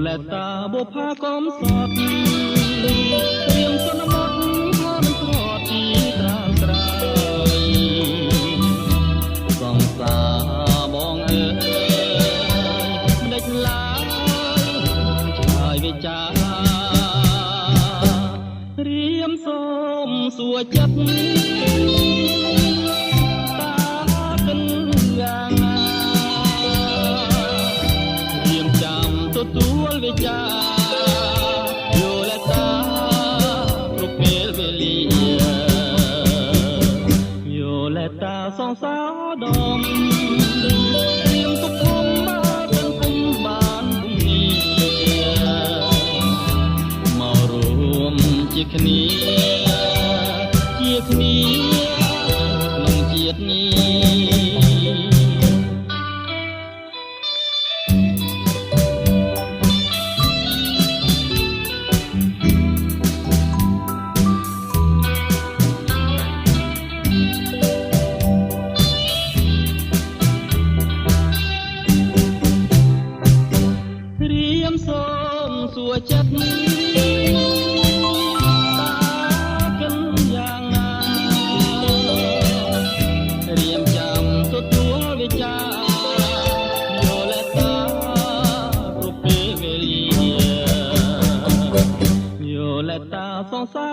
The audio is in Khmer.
លែតាបុផាកំសត់រៀងសន្មត់ក៏មិនស្រួតទីត្រាំត្រៃសងសាបងអើយមិនដេចឡើយហើយវិចាររៀមសូមសួរចិត្តតាកិនយ៉ាងណារៀមចាំទទួលវិចារយល់តាគ្រប់ពេលវេលាយល់តាសងសាដមរៀមទុកគុំមកទាំងគុំបានគុំនេះមករួមជាគ្នាក្នុងជាតិនេះរៀមសូមសួរចិត្តតាកិនយ៉ាងណារៀមចាំទទួលវិចារយល់តាគ្រប់ពេលវេលាយល់តាសងសា